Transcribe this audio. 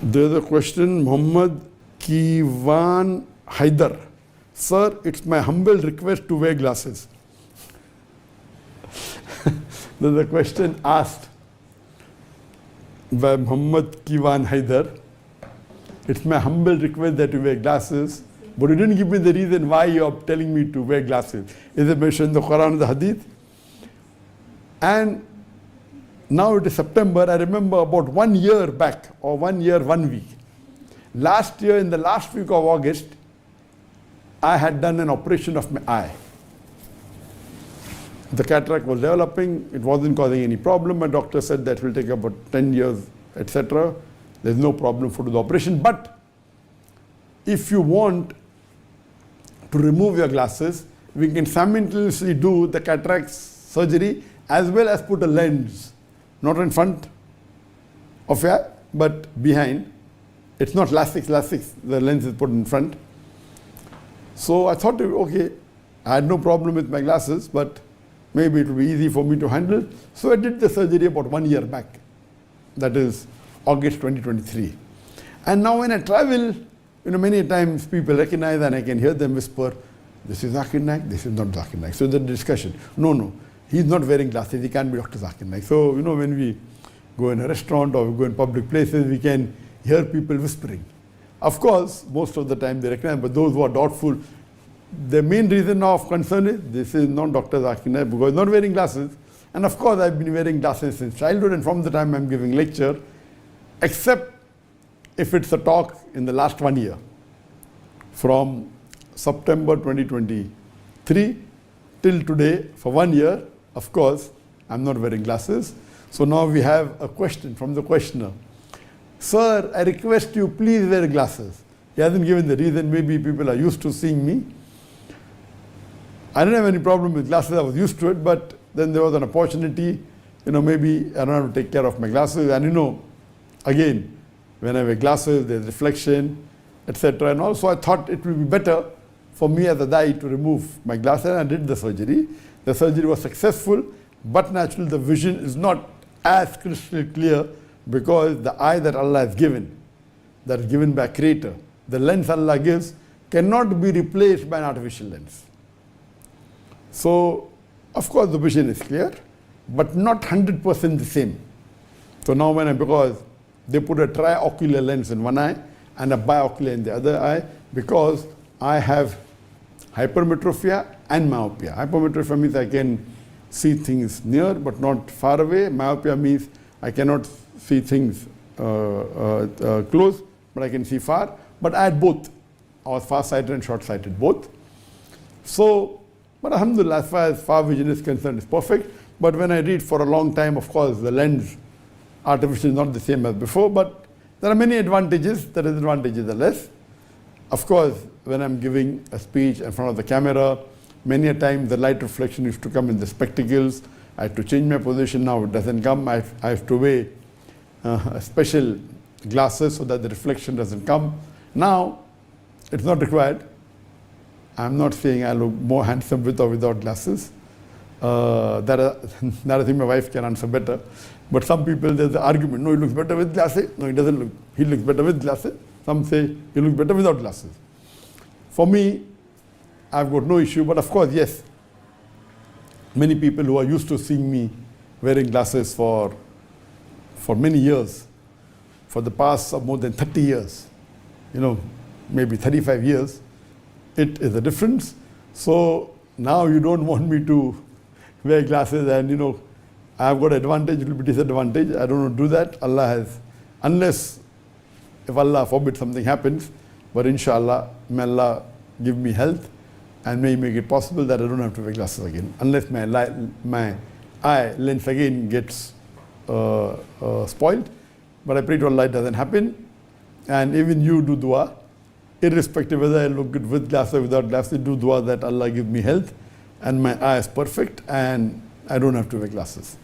There's a question, Muhammad Kiwan Haidar. Sir, it's my humble request to wear glasses. There's a question asked by Muhammad Kiwan Haidar. It's my humble request that you wear glasses, but you didn't give me the reason why you're telling me to wear glasses. Is it mentioned in the Quran and the Hadith? And now it is September. I remember about 1 year back, or 1 year, 1 week. Last year, in the last week of August, I had done an operation of my eye. The cataract was developing, it wasn't causing any problem. My doctor said that will take about 10 years, etc. There's no problem for the operation. But if you want to remove your glasses, we can simultaneously do the cataract surgery as well as put a lens, not in front of your eye, but behind. It's not LASIK, the lens is put in front. So I thought, okay, I had no problem with my glasses, but maybe it will be easy for me to handle. So I did the surgery about 1 year back. That is August 2023. And now when I travel, many times people recognize and I can hear them whisper, this is Zakir Naik, this is not Zakir Naik. So the discussion, no, he's not wearing glasses, he can't be Dr. Zakir Naik. So, when we go in a restaurant or we go in public places, we can hear people whispering. Of course, most of the time they recognize, but those who are doubtful, the main reason of concern is this is not Dr. Zakir Naik because he's not wearing glasses. And of course, I've been wearing glasses since childhood and from the time I'm giving lecture, except if it's a talk in the last 1 year. From September 2023 till today, for 1 year, of course, I'm not wearing glasses. So now we have a question from the questioner. Sir, I request you please wear glasses. He hasn't given the reason. Maybe people are used to seeing me. I didn't have any problem with glasses. I was used to it, but then there was an opportunity. Maybe I don't have to take care of my glasses. And again, when I wear glasses, there's reflection, etc. And also I thought it would be better for me as a dai to remove my glasses, and I did the surgery. The surgery was successful, but naturally the vision is not as crystal clear because the eye that Allah has given, that is given by Creator, the lens Allah gives, cannot be replaced by an artificial lens. So, of course, the vision is clear, but not 100% the same. So now because they put a triocular lens in one eye and a biocular in the other eye, because I have hypermetropia and myopia. Hypermetropia means I can see things near but not far away. Myopia means I cannot see things close, but I can see far. But I had both. I was far-sighted and short-sighted, both. So, but alhamdulillah, as far as far vision is concerned, it's perfect. But when I read for a long time, of course, the lens artificial is not the same as before, but there are many advantages. The disadvantages are less. Of course, when I'm giving a speech in front of the camera, many a time the light reflection used to come in the spectacles. I had to change my position. Now it doesn't come. I have to wear special glasses so that the reflection doesn't come. Now, it's not required. I'm not saying I look more handsome with or without glasses. That I think my wife can answer better. But some people, there's the argument, no, he looks better with glasses. No, he doesn't look. He looks better with glasses. Some say he looks better without glasses. For me, I've got no issue. But of course, yes, many people who are used to seeing me wearing glasses for many years, for the past more than 30 years, maybe 35 years, it is a difference. So now you don't want me to wear glasses and, I've got advantage, it will be disadvantage. I don't want to do that. Allah has, unless if Allah forbid something happens, but inshallah, may Allah give me health and may make it possible that I don't have to wear glasses again, unless my eye lens again gets spoiled. But I pray to Allah it doesn't happen. And even you do dua, irrespective whether I look good with glasses or without glasses, do dua that Allah give me health and my eye is perfect and I don't have to wear glasses.